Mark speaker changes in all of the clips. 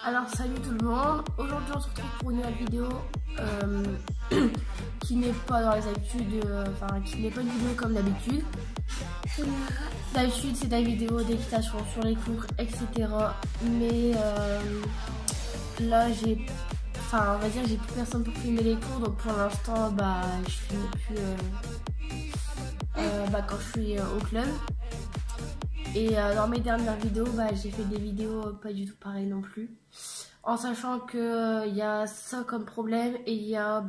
Speaker 1: Alors salut tout le monde, aujourd'hui on se retrouve pour une nouvelle vidéo qui n'est pas dans les habitudes, qui n'est pas une vidéo comme d'habitude. D'habitude c'est des vidéos d'équitation sur les cours, etc. Mais là j'ai, on va dire j'ai plus personne pour filmer les cours, donc pour l'instant je filme plus quand je suis au club. Et dans mes dernières vidéos, j'ai fait des vidéos pas du tout pareilles non plus. En sachant que y a ça comme problème et il y a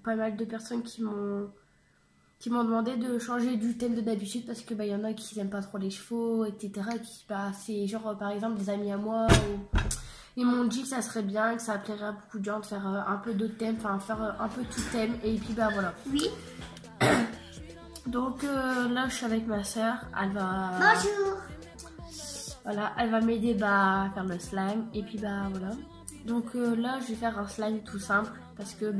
Speaker 1: pas mal de personnes qui m'ont demandé de changer du thème de d'habitude parce que y en a qui n'aiment pas trop les chevaux, etc. Qui c'est genre par exemple des amis à moi. Ils m'ont dit que ça serait bien, que ça plairait à beaucoup de gens de faire un peu d'autres thèmes, faire un peu tout thème et puis voilà.
Speaker 2: Oui.
Speaker 1: Donc là je suis avec ma soeur, elle va...
Speaker 2: Bonjour.
Speaker 1: Voilà, elle va m'aider à faire le slime et puis voilà. Donc là je vais faire un slime tout simple parce que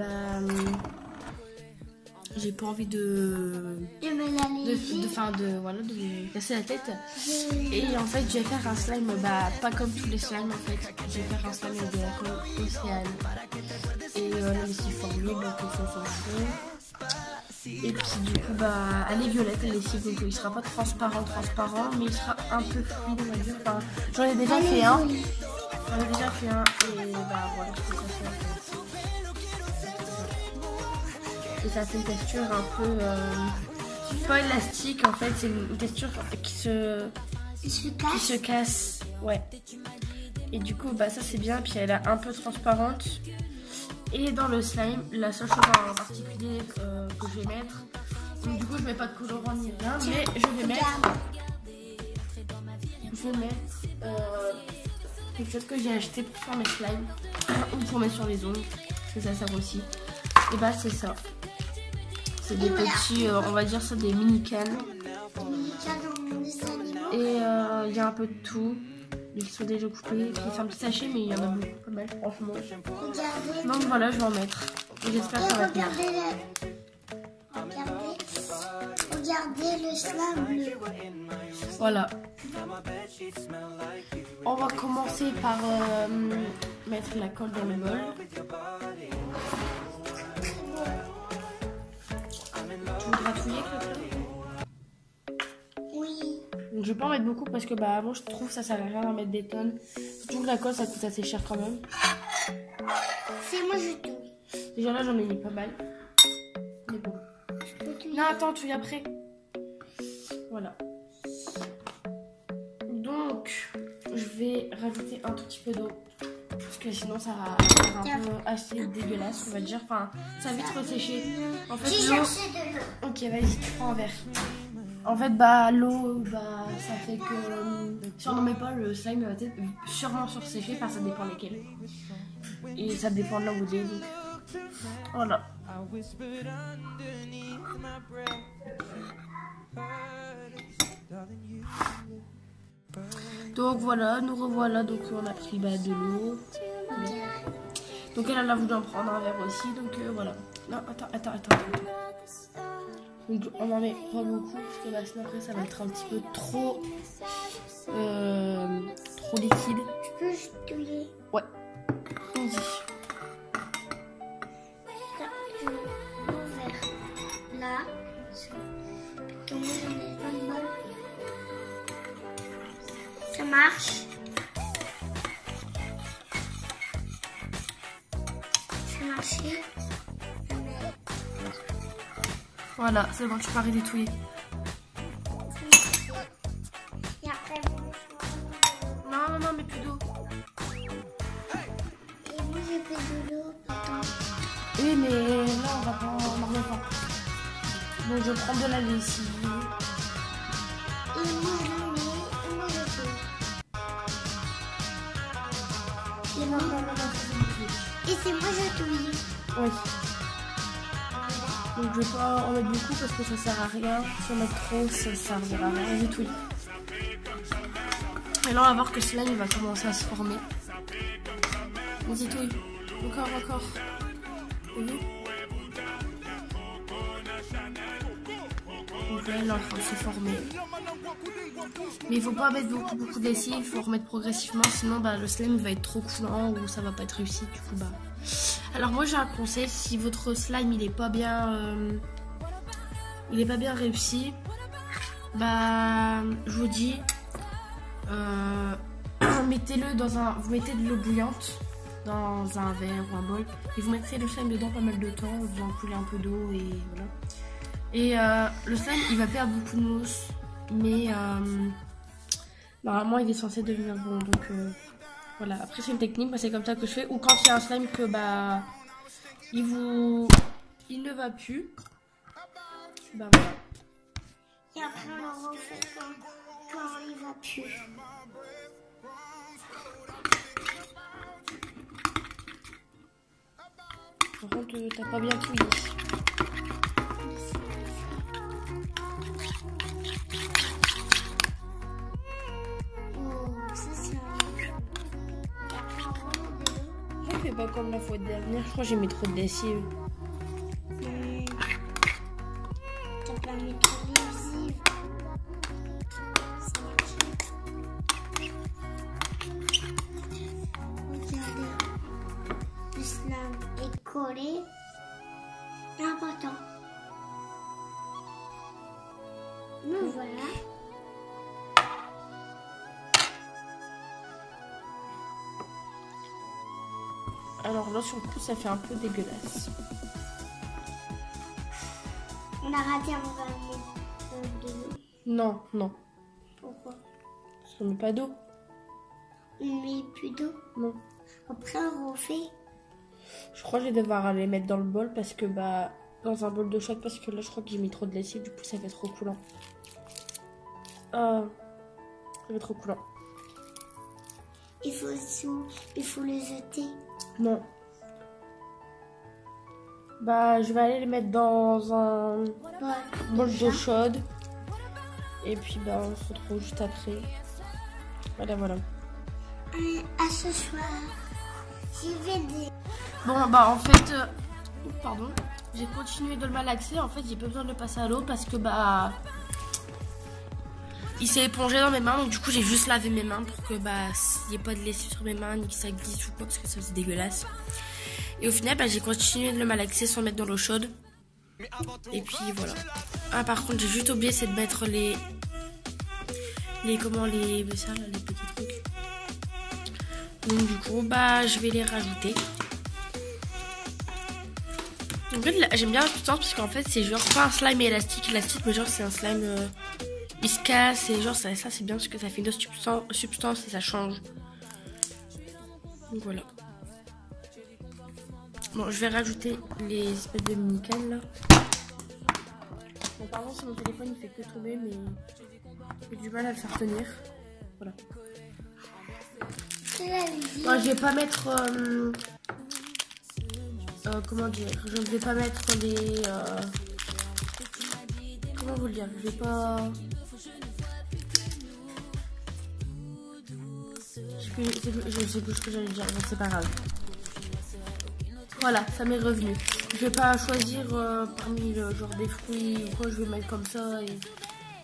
Speaker 1: j'ai pas envie de me casser la tête. Et en fait je vais faire un slime pas comme tous les slimes en fait. Je vais faire un slime avec de la colle Océane. Et là je me suis formée donc ça s'en fout. Et puis du coup elle est violette, elle est cible, donc il sera pas transparent mais il sera un peu fluide on va dire. J'en ai déjà fait un. Et voilà, et ça fait une texture un peu pas élastique en fait, c'est une texture qui se casse. Ouais. Et du coup ça c'est bien, puis elle est un peu transparente. Et dans le slime, la seule chose en particulier que je vais mettre, donc du coup je mets pas de colorant ni rien, mais je vais mettre quelque chose que j'ai acheté pour faire mes slimes ou pour mettre sur les ongles, parce que ça sert aussi. Et c'est ça. C'est des petits, on va dire ça, des mini cannes. Et il y a un peu de tout. Ils sont déjà coupés, puis c'est un petit sachet, mais il y en a beaucoup, pas mal, franchement. Donc voilà, je vais en mettre. Et j'espère que ça va tenir.
Speaker 2: Regardez le slime bleu.
Speaker 1: Voilà. On va commencer par mettre la colle dans le bol. Tu veux gratouiller avec la colle ? Donc, je vais pas en mettre beaucoup parce que avant je trouve ça sert à rien d'en mettre des tonnes. Surtout que la colle ça coûte assez cher quand même.
Speaker 2: C'est moi je touille.
Speaker 1: Déjà là j'en ai mis pas mal. Mais bon. Non attends, touille après. Voilà. Donc je vais rajouter un tout petit peu d'eau. Parce que sinon ça va faire un peu assez dégueulasse on va dire. Ça va vite ressécher. En fait l'eau... Ok vas-y tu prends un verre. En fait l'eau ça fait que si on n'en met pas le slime va être sûrement surséché, ça dépend lesquels. Et ça dépend de là où il est donc. Voilà. Donc voilà, nous revoilà, donc on a pris de l'eau. Donc elle a voulu en prendre un verre aussi, donc voilà. Non attends. Donc on en met pas beaucoup parce que sinon après ça va être un petit peu trop liquide.
Speaker 2: Je peux touiller.
Speaker 1: Ouais. Vas-y.
Speaker 2: Mon verre là. Donc j'en ai un bol. Ça marche. Ça marchait.
Speaker 1: Voilà, c'est bon, tu peux arrêter de touiller.
Speaker 2: Et après,
Speaker 1: Non, mais plus d'eau.
Speaker 2: Et moi, j'ai fait de l'eau. Attends.
Speaker 1: Oui, mais là, on va pas en remettre pas. Donc, je prends de la lessive.
Speaker 2: Et moi, je le mets. Et moi, je fais.
Speaker 1: Non.
Speaker 2: Et c'est moi, je touille.
Speaker 1: Oui. Donc je vais pas en mettre beaucoup parce que ça sert à rien. Si on met trop, ça servira à rien du tout. Et là on va voir que cela il va commencer à se former. Vas-y touille. Encore. Oui. Donc là il est en train de se former. Mais il faut pas mettre beaucoup de lessive, il faut remettre progressivement, sinon bah, le slime va être trop coulant ou ça va pas être réussi. Du coup, bah. Alors moi j'ai un conseil, si votre slime il est pas bien réussi, bah je vous dis, mettez-le dans un, vous mettez de l'eau bouillante dans un verre ou un bol et vous mettrez le slime dedans pas mal de temps, vous en coulez un peu d'eau et voilà. Et le slime il va perdre beaucoup de mousse, mais normalement il est censé devenir bon, donc voilà. Après c'est une technique, moi c'est comme ça que je fais. Ou quand il y a un slime que bah il ne va plus, bah voilà.
Speaker 2: Et après on le refait quand il va plus.
Speaker 1: Par contre t'as pas bien fouillé. Je fais pas comme la fois dernière, je crois que j'ai mis trop de lessive.
Speaker 2: T'as pas mis trop de lessive. Regardez, le slime est collé. Important. Me voilà.
Speaker 1: Alors là sur le coup ça fait un peu dégueulasse.
Speaker 2: On a raté un verre de l'eau.
Speaker 1: Non, non.
Speaker 2: Pourquoi?
Speaker 1: Parce qu'on met pas d'eau.
Speaker 2: On met plus d'eau.
Speaker 1: Non.
Speaker 2: Après on refait.
Speaker 1: Je crois que je vais devoir aller mettre dans le bol parce que bah dans un bol de shot parce que là je crois que j'ai mis trop de lessive, du coup ça fait trop coulant. Ça fait trop coulant.
Speaker 2: Il faut le jeter.
Speaker 1: Non. Bah je vais aller les mettre dans un bol d'eau chaude. Et puis bah on se retrouve juste après. Voilà voilà.
Speaker 2: À ce soir, j'y vais des...
Speaker 1: Bon bah en fait pardon, j'ai continué de le malaxer. En fait j'ai pas besoin de le passer à l'eau parce que bah il s'est épongé dans mes mains, donc du coup j'ai juste lavé mes mains pour que bah il n'y ait pas de lessive sur mes mains ni que ça glisse ou quoi parce que ça faisait dégueulasse. Et au final bah, j'ai continué de le malaxer sans le mettre dans l'eau chaude. Et puis voilà. Ah par contre j'ai juste oublié c'est de mettre les petits trucs. Donc du coup bah je vais les rajouter. En fait j'aime bien la substance parce qu'en fait c'est genre pas un slime élastique mais genre c'est un slime il se casse et genre ça c'est bien parce que ça fait une substance et ça change. Donc voilà. Bon je vais rajouter les espèces de mini-cannes là. Bon pardon si mon téléphone il fait que tomber mais j'ai du mal à le faire tenir. Voilà. Non, je vais pas mettre comment dire, je ne vais pas mettre les comment vous le dire, je vais pas je sais plus ce que j'allais dire, mais c'est pas grave. Voilà, ça m'est revenu. Je vais pas choisir parmi le genre des fruits ou quoi, je vais mettre comme ça et de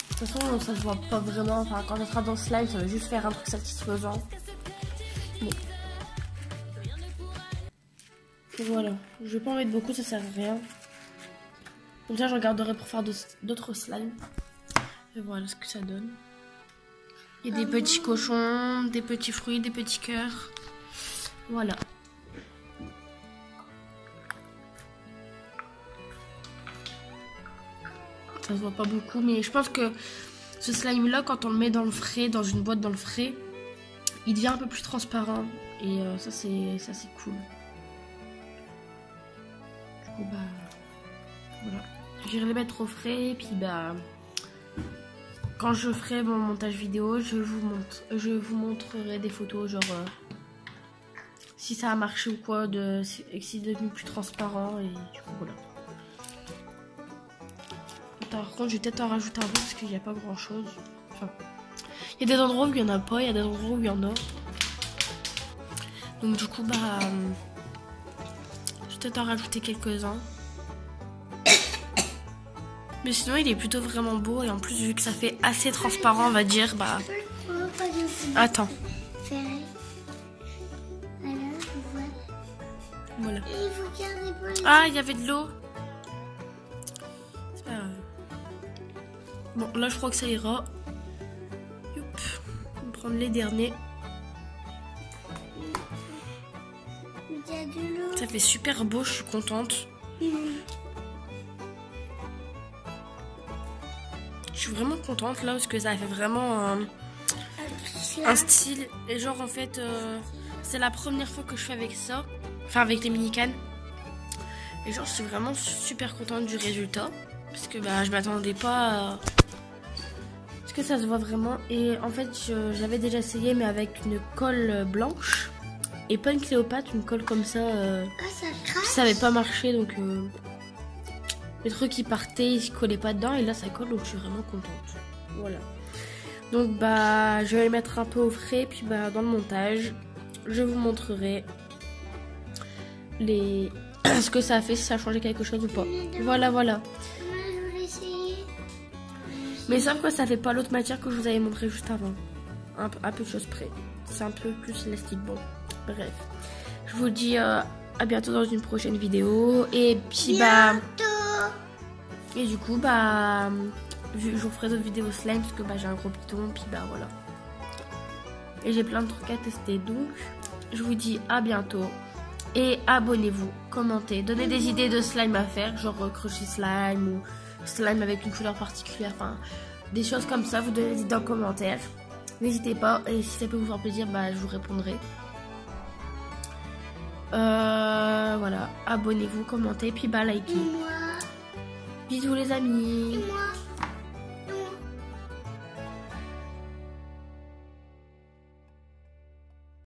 Speaker 1: toute façon ça se voit pas vraiment, enfin quand ça sera dans ce slime ça va juste faire un truc satisfaisant. Bon. Et voilà, je vais pas en mettre beaucoup, ça sert à rien. Comme ça je regarderai pour faire d'autres slimes. Et voilà ce que ça donne. Il y a des petits cochons, des petits fruits, des petits cœurs. Voilà. Ça se voit pas beaucoup, mais je pense que ce slime là, quand on le met dans le frais, dans une boîte dans le frais, il devient un peu plus transparent. Et ça c'est cool. Du coup bah voilà. Je vais les mettre au frais et puis bah quand je ferai mon montage vidéo, je vous montrerai des photos genre si ça a marché ou quoi, si c'est devenu plus transparent et du coup voilà. Par contre, je vais peut-être en rajouter un peu parce qu'il n'y a pas grand chose. Enfin, il y a des endroits où il n'y en a pas, il y a des endroits où il y en a. Donc du coup bah je vais peut-être en rajouter quelques-uns. Mais sinon il est plutôt vraiment beau. Et en plus vu que ça fait assez transparent on va dire, bah... Attends. Voilà. Ah, il y avait de l'eau. C'est pas grave. Bon, là, je crois que ça ira. Youp. On va prendre les derniers. Ça fait super beau, je suis contente. Je suis vraiment contente là parce que ça fait vraiment un style. Et genre, en fait, c'est la première fois que je fais avec ça. Enfin, avec les mini-cannes. Et genre, je suis vraiment super contente du résultat. Parce que bah, je m'attendais pas à... Parce que ça se voit vraiment. Et en fait, j'avais déjà essayé, mais avec une colle blanche. Et pas une Cléopâtre, une colle comme ça. Ça n'avait pas marché, donc... les trucs qui partaient, ils ne collaient pas dedans. Et là, ça colle, donc je suis vraiment contente. Voilà. Donc, bah, je vais les mettre un peu au frais. Puis, bah, dans le montage, je vous montrerai... ce que ça a fait, si ça a changé quelque chose ou pas. Voilà. Mais sauf que ça fait pas l'autre matière que je vous avais montré juste avant. Un peu de choses près. C'est un peu plus élastique. Bon, bref. Je vous dis à bientôt dans une prochaine vidéo. Et puis bah... Et du coup bah... je vous ferai d'autres vidéos slime parce que bah, j'ai un gros piton. Puis bah voilà. Et j'ai plein de trucs à tester. Donc je vous dis à bientôt. Et abonnez-vous, commentez, donnez des idées de slime à faire, genre crochet slime ou slime avec une couleur particulière, enfin des choses comme ça, vous donnez des idées en commentaire. N'hésitez pas, et si ça peut vous faire plaisir, bah je vous répondrai. Voilà, abonnez-vous, commentez, puis bah likez. Bisous les amis.